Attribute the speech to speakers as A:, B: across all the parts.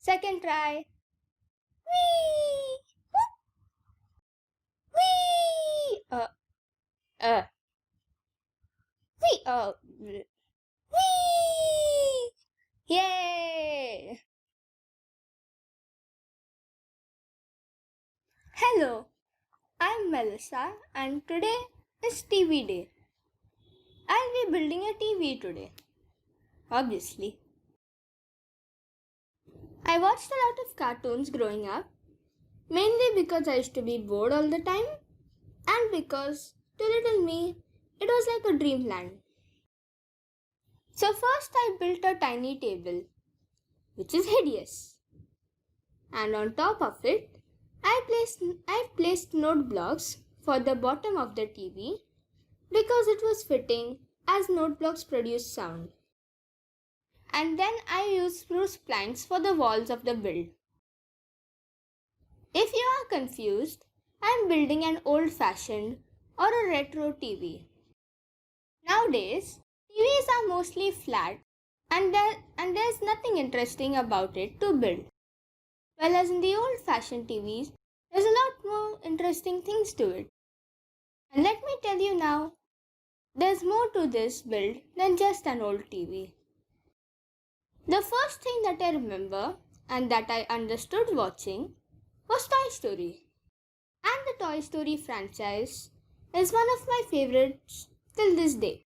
A: Second try. Whee! Whee! Uh. Whee! Whee! Yay! Hello, I'm Melissa and today is TV day. I'll be building a TV today. Obviously. I watched a lot of cartoons growing up, mainly because I used to be bored all the time and because to little me it was like a dreamland. So first I built a tiny table, which is hideous. And on top of it, I placed note blocks for the bottom of the TV because it was fitting as note blocks produce sound. And then I used spruce planks for the walls of the build. If you are confused, I am building an old-fashioned or a retro TV. Nowadays, TVs are mostly flat and there's nothing interesting about it to build. Whereas in the old-fashioned TVs, there's a lot more interesting things to it. And let me tell you now, there's more to this build than just an old TV. The first thing that I remember and that I understood watching was Toy Story. And the Toy Story franchise is one of my favorites till this day.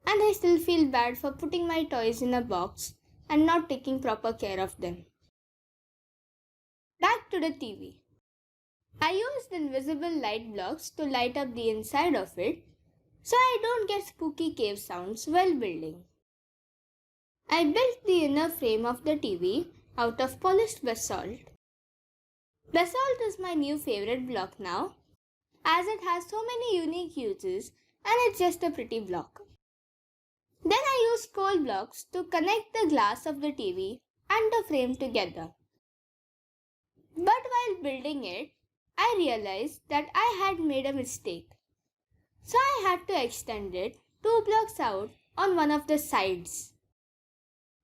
A: And I still feel bad for putting my toys in a box and not taking proper care of them. Back to the TV. I used invisible light blocks to light up the inside of it so I don't get spooky cave sounds while building. I built the inner frame of the TV out of polished basalt. Basalt is my new favorite block now as it has so many unique uses and it's just a pretty block. Then I used coal blocks to connect the glass of the TV and the frame together. But while building it, I realized that I had made a mistake. So I had to extend it 2 blocks out on one of the sides.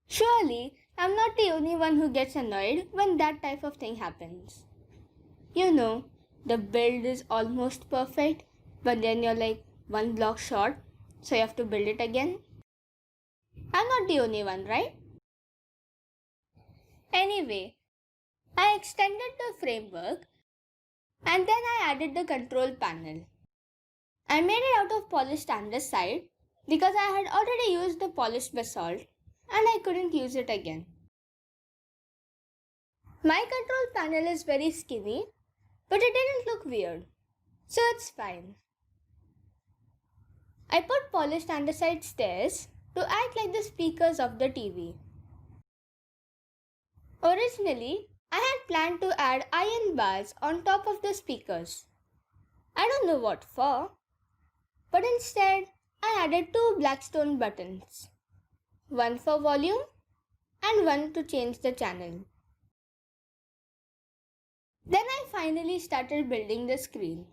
A: Surely, I'm not the only one who gets annoyed when that type of thing happens. You know, the build is almost perfect, but then you're like 1 block short, so you have to build it again. I'm not the only one, right? Anyway, I extended the framework and then I added the control panel. I made it out of polished andesite because I had already used the polished basalt and I couldn't use it again. My control panel is very skinny, but it didn't look weird, so it's fine. I put polished andesite stairs to act like the speakers of the TV. Originally, I had planned to add iron bars on top of the speakers. I don't know what for, but instead I added 2 blackstone buttons, one for volume and one to change the channel. Then I finally started building the screen.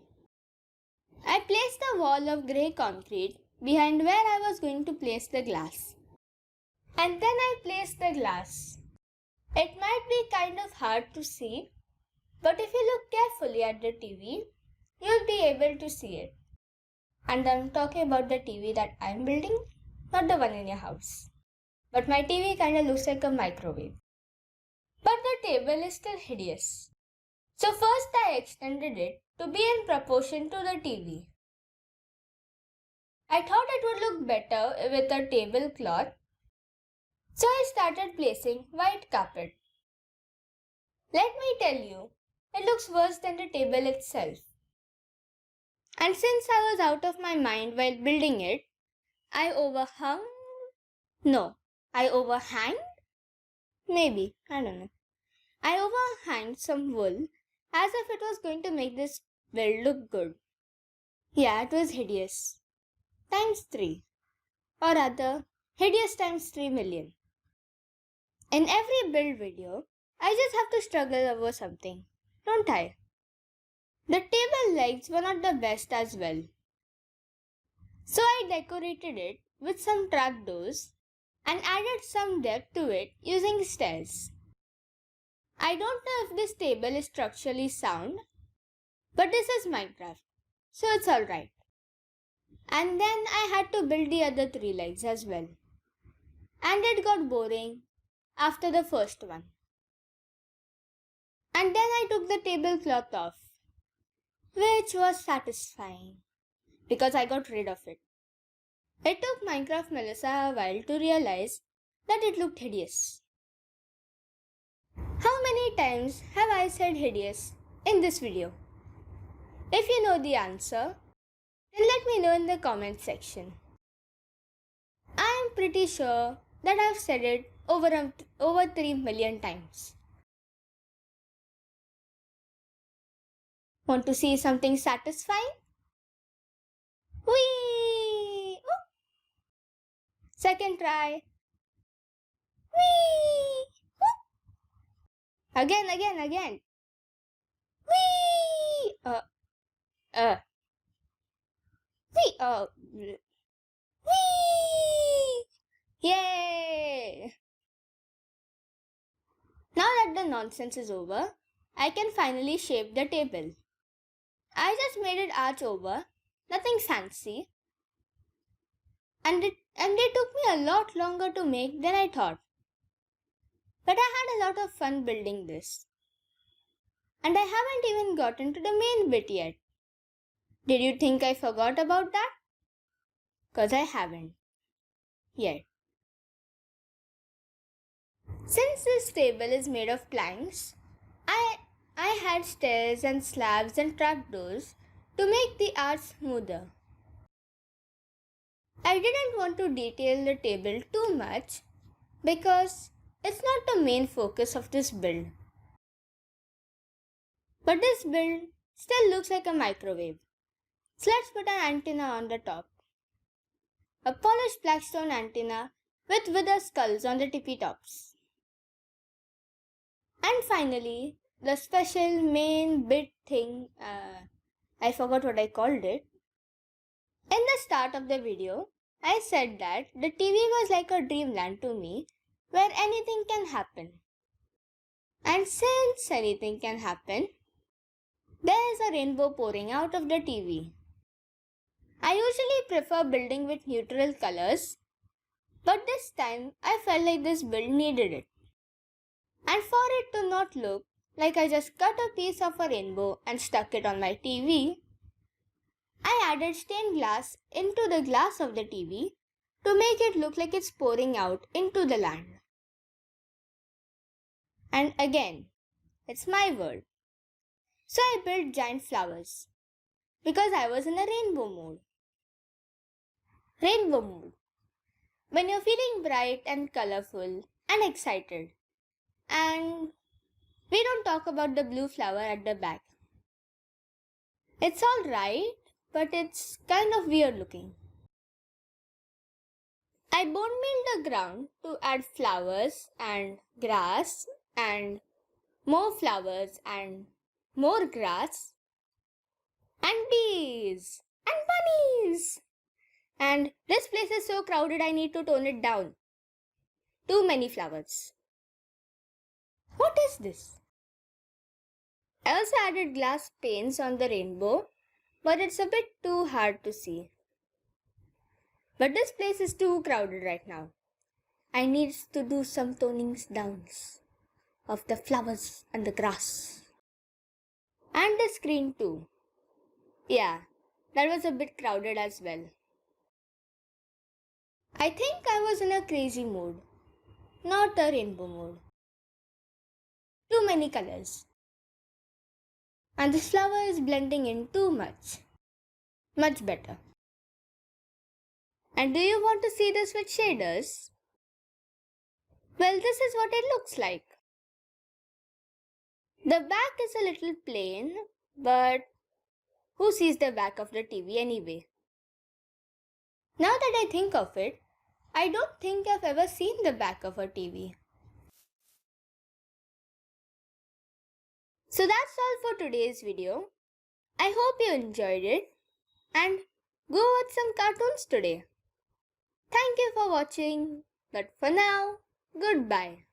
A: I placed a wall of grey concrete behind where I was going to place the glass. And then I placed the glass. It might be kind of hard to see, but if you look carefully at the TV, you'll be able to see it. And I'm talking about the TV that I'm building, not the one in your house. But my TV kind of looks like a microwave. But the table is still hideous. So first I extended it to be in proportion to the TV. I thought it would look better with a tablecloth, so I started placing white carpet. Let me tell you, it looks worse than the table itself. And since I was out of my mind while building it, I overhanged? Maybe, I don't know. I overhanged some wool as if it was going to make this build look good. Yeah, it was hideous. Times 3. Or rather, hideous times 3 million. In every build video, I just have to struggle over something, don't I? The table legs were not the best as well. So I decorated it with some trapdoors and added some depth to it using stairs. I don't know if this table is structurally sound, but this is Minecraft, so it's alright. And then I had to build the other 3 legs as well. And it got boring after the first one. And then I took the tablecloth off, which was satisfying because I got rid of it. It took Minecraft Melissa a while to realize that it looked hideous. How many times have I said hideous in this video? If you know the answer, then let me know in the comment section. I am pretty sure that I've said it over 3 million times. Want to see something satisfying? Whee! Oh. Second try. Whee! Oh. Again. Whee! Whee! Whee! Yay! Now that the nonsense is over, I can finally shape the table. I just made it arch over, nothing fancy, and it took me a lot longer to make than I thought. But I had a lot of fun building this. And I haven't even gotten to the main bit yet. Did you think I forgot about that? 'Cause I haven't. Yet. Since this table is made of planks, I had stairs and slabs and trapdoors to make the arch smoother. I didn't want to detail the table too much because it's not the main focus of this build. But this build still looks like a microwave. So let's put an antenna on the top. A polished blackstone antenna with wither skulls on the tippy tops. And finally, the special main bit thing, I forgot what I called it. In the start of the video, I said that the TV was like a dreamland to me where anything can happen. And since anything can happen, there is a rainbow pouring out of the TV. I usually prefer building with neutral colors, but this time I felt like this build needed it. And for it to not look like I just cut a piece of a rainbow and stuck it on my TV, I added stained glass into the glass of the TV to make it look like it's pouring out into the land. And again, it's my world. So I built giant flowers because I was in a rainbow mood. Rainbow mood. When you're feeling bright and colorful and excited. And we don't talk about the blue flower at the back. It's alright, but it's kind of weird looking. I bone milled the ground to add flowers and grass and more flowers and more grass and bees and bunnies. And this place is so crowded I need to tone it down. Too many flowers. What is this? I also added glass panes on the rainbow, but it's a bit too hard to see. But this place is too crowded right now. I need to do some tonings downs of the flowers and the grass. And the screen too. Yeah, that was a bit crowded as well. I think I was in a crazy mood, not a rainbow mood. Too many colors. And this flower is blending in too much. Much better. And do you want to see this with shaders? Well, this is what it looks like. The back is a little plain, but who sees the back of the TV anyway? Now that I think of it, I don't think I've ever seen the back of a TV. So that's all for today's video. I hope you enjoyed it and go watch some cartoons today. Thank you for watching, but for now, goodbye.